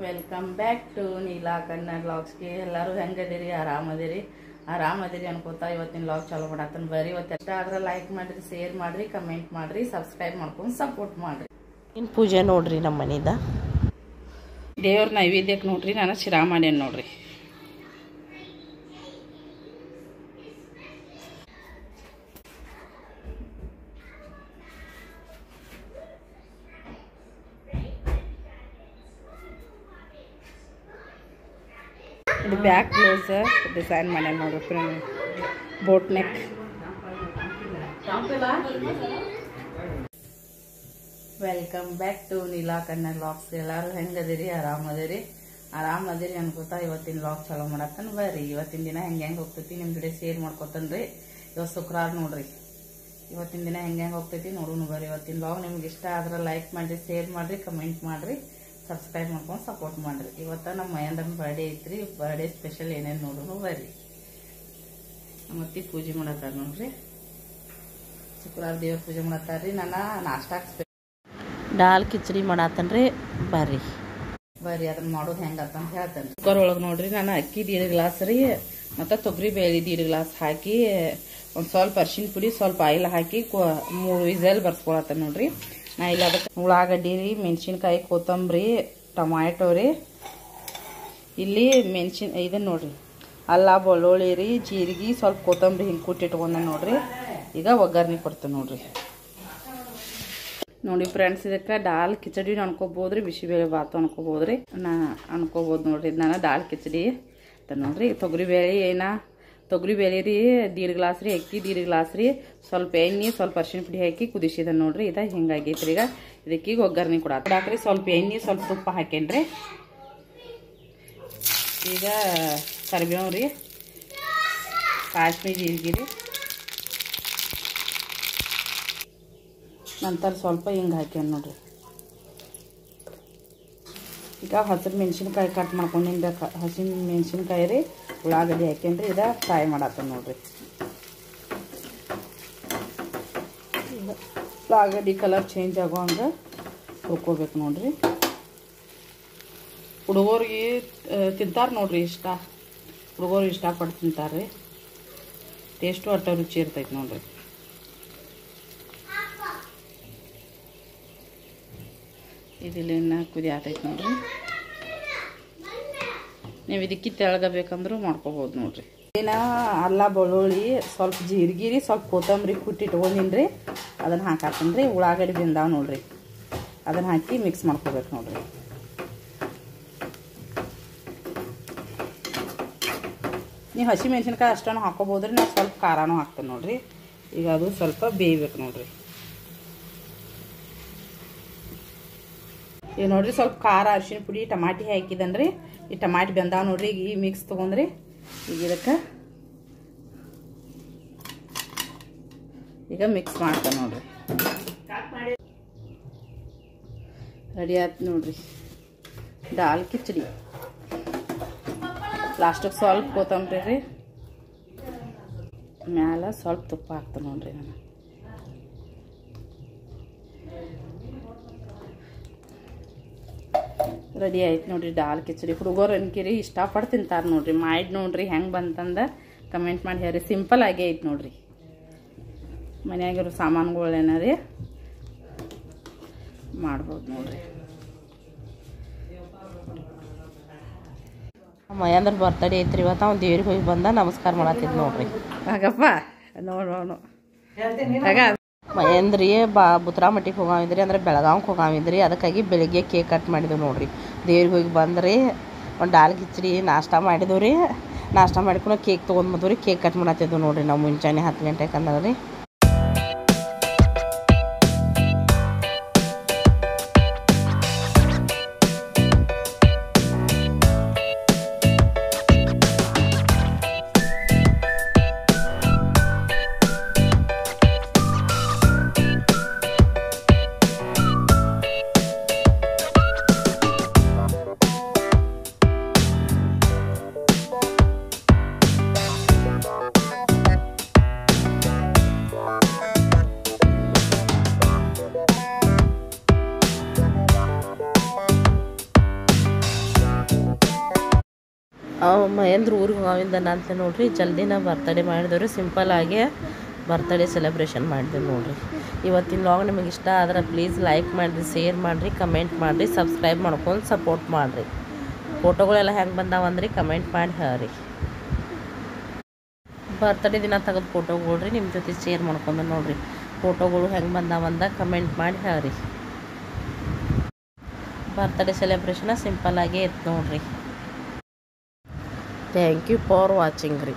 Welcome back to Neela Kannada ವ್ಲಾಗ್ಸ್ಗೆ. ಎಲ್ಲರೂ ಹೆಂಗದಿರಿ? ಆರಾಮದಿರಿ ಅನ್ಕೋತಾ ಇವತ್ತಿನ ವ್ಲಾಗ್ ಚಾಲೂ ಮಾಡತ್ತನ. ಬರ್ರಿ ಇವತ್ತು ಇಷ್ಟ ಆದ್ರೆ ಲೈಕ್ ಮಾಡಿರಿ, ಶೇರ್ ಮಾಡಿರಿ, ಕಮೆಂಟ್ ಮಾಡಿರಿ, ಸಬ್ಸ್ಕ್ರೈಬ್ ಮಾಡ್ಕೊಂಡು ಸಪೋರ್ಟ್ ಮಾಡಿರಿ. ಇನ್ನು ಪೂಜೆ ನೋಡ್ರಿ ನಮ್ಮ ಮನೆಯಿಂದ ದೇವ್ರ ನೈವೇದ್ಯಕ್ಕೆ ನೋಡ್ರಿ ನಾನು ಶಿರಾ ಮಾಡ್ಯಾನ ನೋಡ್ರಿ. ಇದು ಬ್ಯಾಕ್ ಬ್ಲೌಸ್ ಡಿಸೈನ್ ಮಾಡ್ಯಾನ ನೋಡ್ರಿ, boat neck. Welcome back to Neela Kannada vlogs. ಎಲ್ಲರೂ ಹೆಂಗದಿರಿ? ಆರಾಮದಿರಿ ಅನ್ಕೋತಾ ಇವತ್ತಿನ ವ್ಲಾಗ್ ಚಾಲೂ ಮಾಡತ್ತನ. ಬರ್ರಿ ಇವತ್ತಿನ ದಿನ ಹೆಂಗೆ ಹೋಗ್ತೈತಿ ನಿಮ್ಮ ಜೊತೆ ಶೇರ್ ಮಾಡ್ಕೊತನ್ರಿ. ಇವತ್ತು ಶುಕ್ರವಾರ ನೋಡ್ರಿ. ಇವತ್ತಿನ ದಿನ ಹೆಂಗೆ ಹೋಗ್ತೈತಿ ನೋಡೋಣ ಬರ್ರಿ. ಇವತ್ತಿನ ವ್ಲಾಗ್ ನಿಮ್ಗೆ ಇಷ್ಟ ಆದ್ರೆ ಲೈಕ್ ಮಾಡಿರಿ, ಶೇರ್ ಮಾಡಿರಿ, ಕಮೆಂಟ್ ಮಾಡಿರಿ, ಸಬ್ಸ್ಕ್ರೈಬ್ ಮಾಡ್ಕೊಂಡು ಸಪೋರ್ಟ್ ಮಾಡಿರಿ. ಇವತ್ತು ನಮ್ಮ ಮಯಂದನ ಬರ್ಡೇ ಐತ್ರಿ. ಬರ್ಡೇ ಸ್ಪೆಷಲ್ ಏನೇನು ನೋಡೋಣ ಬರ್ರಿ. ಮತ್ತೆ ಪೂಜೆ ಮಾಡತ್ತಾರ ನೋಡ್ರಿ. ಶುಕ್ರವಾರ ದೇವ್ರ ಪೂಜೆ ಮಾಡತ್ತಾರ್ರಿ. ನಾನು ನಾಷ್ಟಾಕ್ ದಾಲ್ ಕಿಚಡಿ ಮಾಡತ್ತನ್ರಿ. ಬರ್ರಿ ಅದನ್ನ ಮಾಡೋದು ಹೆಂಗತ್ತ ಅಂತ ಹೇಳ್ತೇನೆ. ಕುಕ್ಕರ್ ಒಳಗೆ ನೋಡ್ರಿ ನಾನು ಅಕ್ಕಿ 1.5 ಗ್ಲಾಸ್ ರೀ ಮತ್ತು ತೊಗರಿ ಬೇಳೆ 1.5 ಗ್ಲಾಸ್ ಹಾಕಿ ಒಂದು ಸ್ವಲ್ಪ ಅರ್ಶಿನ ಪುಡಿ, ಸ್ವಲ್ಪ ಆಯಿಲ್ ಹಾಕಿ 3 ವಿಸಲ್ ಬರ್ಸ್ಕೊಳತ್ತ ನೋಡ್ರಿ. ನಾ ಇಲ್ಲ ಅದಕ್ಕೆ ಉಳ್ಳಾಗಡ್ಡಿ ರೀ, ಮೆಣಸಿನ್ಕಾಯಿ, ಕೊತ್ತಂಬರಿ, ಟೊಮ್ಯಾಟೊ ರೀ, ಇಲ್ಲಿ ಇದನ್ನ ನೋಡ್ರಿ ಅಲ್ಲ, ಬೆಳ್ಳುಳ್ಳಿ ರೀ, ಜೀರಿಗೆ, ಸ್ವಲ್ಪ ಕೊತ್ತಂಬರಿ ಹಿಂಗೆ ಕುಟ್ಟಿಟ್ಕೊಂಡ ನೋಡ್ರಿ. ಈಗ ಒಗ್ಗರಣೆ ಕೊಡ್ತೇನೆ ನೋಡ್ರಿ. ನೋಡಿ ಫ್ರೆಂಡ್ಸ್, ಇದಕ್ಕೆ ದಾಲ್ ಕಿಚಡಿ ಅನ್ಕೋಬೋದ್ರಿ, ಬಿಸಿಬೇಳೆ ಬಾತು ಅನ್ಕೋಬೋದ್ರಿ, ಅನ್ಕೋಬೋದು ನೋಡ್ರಿ. ನಾನು ದಾಲ್ ಕಿಚಡಿ ಅಂತ ನೋಡ್ರಿ. ತೊಗರಿ ಬೇಳೆ ರೀ 1.5 ಗ್ಲಾಸ್ ರೀ, ಅಕ್ಕಿ 1.5 ಗ್ಲಾಸ್ ರೀ, ಸ್ವಲ್ಪ ಎಣ್ಣೆ, ಸ್ವಲ್ಪ ಅರ್ಶಿನ ಪುಡಿ ಹಾಕಿ ಕುದಿಸಿದ ನೋಡ್ರಿ. ಇದು ಹಿಂಗಾಗೈತ್ರಿ. ಈಗ ಇದಕ್ಕೀಗ ಒಗ್ಗರಣೆ ಕೊಡಾಕ್ರಿ. ಸ್ವಲ್ಪ ಎಣ್ಣೆ, ಸ್ವಲ್ಪ ತುಪ್ಪ ಹಾಕೇನ್ರಿ. ಈಗ ಕರಿಬೇವು ರೀ, ಕಾಶ್ಮೀರಿ ಜೀರಿಗೆ ರೀ, ನಂತರ ಸ್ವಲ್ಪ ಹಿಂಗೆ ಹಾಕ್ಯಾನ ನೋಡ್ರಿ. ಈಗ ಹಸಿರು ಮೆಣಸಿನ್ಕಾಯಿ ಕಟ್ ಮಾಡ್ಕೊಂಡಿಂದ ಹಸಿ ಮೆಣಸಿನ್ಕಾಯಿ ರೀ, ಉಳ್ಳಾಗಡ್ಡಿ ಹಾಕ್ಯನ್ರಿ. ಇದ ಫ್ರೈ ಮಾಡತ್ತ ನೋಡ್ರಿ. ಉಳ್ಳಾಗಡ್ಡಿ ಕಲರ್ ಚೇಂಜ್ ಆಗೋ ಹಂಗೆ ಹುರ್ಕೋಬೇಕು ನೋಡ್ರಿ. ಹುಡುಗರಿಗೆ ತಿಂತಾರೆ ನೋಡ್ರಿ, ಹುಡುಗರು ಇಷ್ಟಪಟ್ಟು ತಿಂತಾರೆ. ಟೇಸ್ಟು ಅಟ್ಟ ರುಚಿ ಇರ್ತೈತೆ ನೋಡ್ರಿ. ಇದಿಲ್ಲ ಕುದಿ ಆತೈತೆ ನೋಡ್ರಿ. ನೀವು ಇದಕ್ಕೆ ತೆಳಗಬೇಕಂದ್ರೂ ಮಾಡ್ಕೋಬೋದು ನೋಡ್ರಿ. ಅಲ್ಲ, ಬೆಳ್ಳುಳ್ಳಿ, ಸ್ವಲ್ಪ ಜೀರಿಗೆ ರೀ, ಸ್ವಲ್ಪ ಕೊತ್ತಂಬರಿ ಕುಟ್ಟಿ ಇಟ್ಕೊಂಡಿನ್ರಿ, ಅದನ್ನು ಹಾಕಾತನ್ರಿ. ಉಳ್ಳಾಗಡ್ಡಿ ಬೆಂದಾವ ನೋಡ್ರಿ, ಅದನ್ನು ಹಾಕಿ ಮಿಕ್ಸ್ ಮಾಡ್ಕೋಬೇಕು ನೋಡ್ರಿ. ನೀವು ಹಸಿ ಮೆಣಸಿನ್ಕಾಯಿ ಅಷ್ಟನ್ನು ಹಾಕೋಬೋದ್ರಿ, ನಾವು ಸ್ವಲ್ಪ ಖಾರನೂ ಹಾಕ್ತೇನೆ ನೋಡ್ರಿ. ಈಗ ಅದು ಸ್ವಲ್ಪ ಬೇಯಬೇಕು ನೋಡ್ರಿ. ಈಗ ನೋಡ್ರಿ ಸ್ವಲ್ಪ ಖಾರ, ಅರಿಶಿನ ಪುಡಿ, ಟಮಾಟಿ ಹಾಕಿದನ್ರಿ. ಈ ಟಮಾಟಿ ಬೆಂದಾವ ನೋಡ್ರಿ. ಈಗ ಈ ಮಿಕ್ಸ್ ತೊಗೊಂಡ್ರಿ. ಈಗ ಇದಕ್ಕೆ ಈಗ ಮಿಕ್ಸ್ ಮಾಡ್ತಾನೆ ನೋಡ್ರಿ. ರೆಡಿ ಆಯ್ತು ನೋಡ್ರಿ ದಾಲ್ ಕಿಚಡಿ. ಲಾಸ್ಟಿಗೆ ಸ್ವಲ್ಪ ಕೊತ್ತಂಬರಿ ರೀ, ಮ್ಯಾಲ ಸ್ವಲ್ಪ ತುಪ್ಪ ಹಾಕ್ತಾನೆ ನೋಡ್ರಿ. ನಾನು ರೆಡಿ ಆಯ್ತು ನೋಡ್ರಿ ದಾಲ್ ಕಿಚಡಿ. ಹುಡುಗರು ಅನ್ಕಿರಿ ಇಷ್ಟಪಟ್ಟು ತಿಂತಾರೆ ನೋಡ್ರಿ. ಮಾಡಿ ನೋಡ್ರಿ ಹೆಂಗೆ ಬಂತಂದ ಕಮೆಂಟ್ ಮಾಡಿ ಹೇಳ್ರಿ. ಸಿಂಪಲ್ ಆಗೇ ಐತೆ ನೋಡ್ರಿ. ಮನ್ಯಾಗಿರೋ ಸಾಮಾನುಗಳೇನ ರೀ ಮಾಡ್ಬೋದು ನೋಡ್ರಿ. ಮಯಾಂದ್ರ ಬರ್ತಡೇ ಐತ್ರಿ ಇವತ್ತು. ಅವ್ನು ದೇವ್ರಿಗೆ ಹೋಗಿ ಬಂದ ನಮಸ್ಕಾರ ಮಾಡತ್ತಿದ್ ನೋಡ್ರಿ. ಹಾಗಪ್ಪ ನೋಡು ಮಹೇಂದ್ರಿ ಬುತ್ರಾಮಟ್ಟಿಗೆ ಹೋಗಾವಿದ್ರಿ, ಅಂದ್ರೆ ಬೆಳಗಾವ್ಗೆ ಹೋಗಾವಿದ್ರಿ. ಅದಕ್ಕಾಗಿ ಬೆಳಿಗ್ಗೆ ಕೇಕ್ ಕಟ್ ಮಾಡಿದ್ವಿ ನೋಡ್ರಿ. ದೇವ್ರಿಗೆ ಹೋಗಿ ಬಂದ್ರಿ, ಒಂದು ದಾಲ್ ಕಿಚಡಿ ನಾಷ್ಟ ಮಾಡಿದ್ವಿ ರೀ. ನಾಷ್ಟ ಮಾಡ್ಕೊಂಡು ಕೇಕ್ ತೊಗೊಂಡು ಬಂದ್ವಿ. ಕೇಕ್ ಕಟ್ ಮಾಡತ್ತಿದ್ವಿ ನೋಡ್ರಿ ನಾವು ಮುಂಜಾನೆ 10 ಗಂಟೆಗೆ ಅಂದ್ರಿ. ಮಹೇಂದ್ರ ಊರಿಗೆ ಹೋಗಿಂದ ಅಂತ ನೋಡ್ರಿ ಜಲ್ದಿನ ಬರ್ತಡೇ ಮಾಡಿದವ್ರಿ ಸಿಂಪಲ್ಲಾಗಿ ಬರ್ತಡೇ ಸೆಲೆಬ್ರೇಷನ್ ಮಾಡಿದೆವು ನೋಡ್ರಿ. ಇವತ್ತಿನ ವ್ಲಾಗ್ ನಿಮಗೆ ಇಷ್ಟ ಆದ್ರೆ ಪ್ಲೀಸ್ ಲೈಕ್ ಮಾಡಿರಿ, ಶೇರ್ ಮಾಡಿರಿ, ಕಮೆಂಟ್ ಮಾಡಿರಿ, ಸಬ್ಸ್ಕ್ರೈಬ್ ಮಾಡ್ಕೊಂಡು ಸಪೋರ್ಟ್ ಮಾಡಿರಿ. ಫೋಟೋಗಳೆಲ್ಲ ಹೆಂಗೆ ಬಂದಾವಂದ್ರಿ ಕಮೆಂಟ್ ಮಾಡಿ ಹೇಳ್ರಿ. ಬರ್ತಡೇ ದಿನ ತೆಗೆದು ಫೋಟೋಗಳ್ರಿ ನಿಮ್ಮ ಜೊತೆ ಶೇರ್ ಮಾಡ್ಕೊಂಡು ನೋಡ್ರಿ. ಫೋಟೋಗಳು ಹೆಂಗೆ ಬಂದಾವಂದ ಕಮೆಂಟ್ ಮಾಡಿ ಹೇಳ್ರಿ. ಬರ್ತಡೇ ಸೆಲೆಬ್ರೇಷನ್ ಸಿಂಪಲ್ಲಾಗೇ ಇತ್ತು ನೋಡ್ರಿ. ಥ್ಯಾಂಕ್ ಯು ಫಾರ್ ವಾಚಿಂಗ್ ರೀ.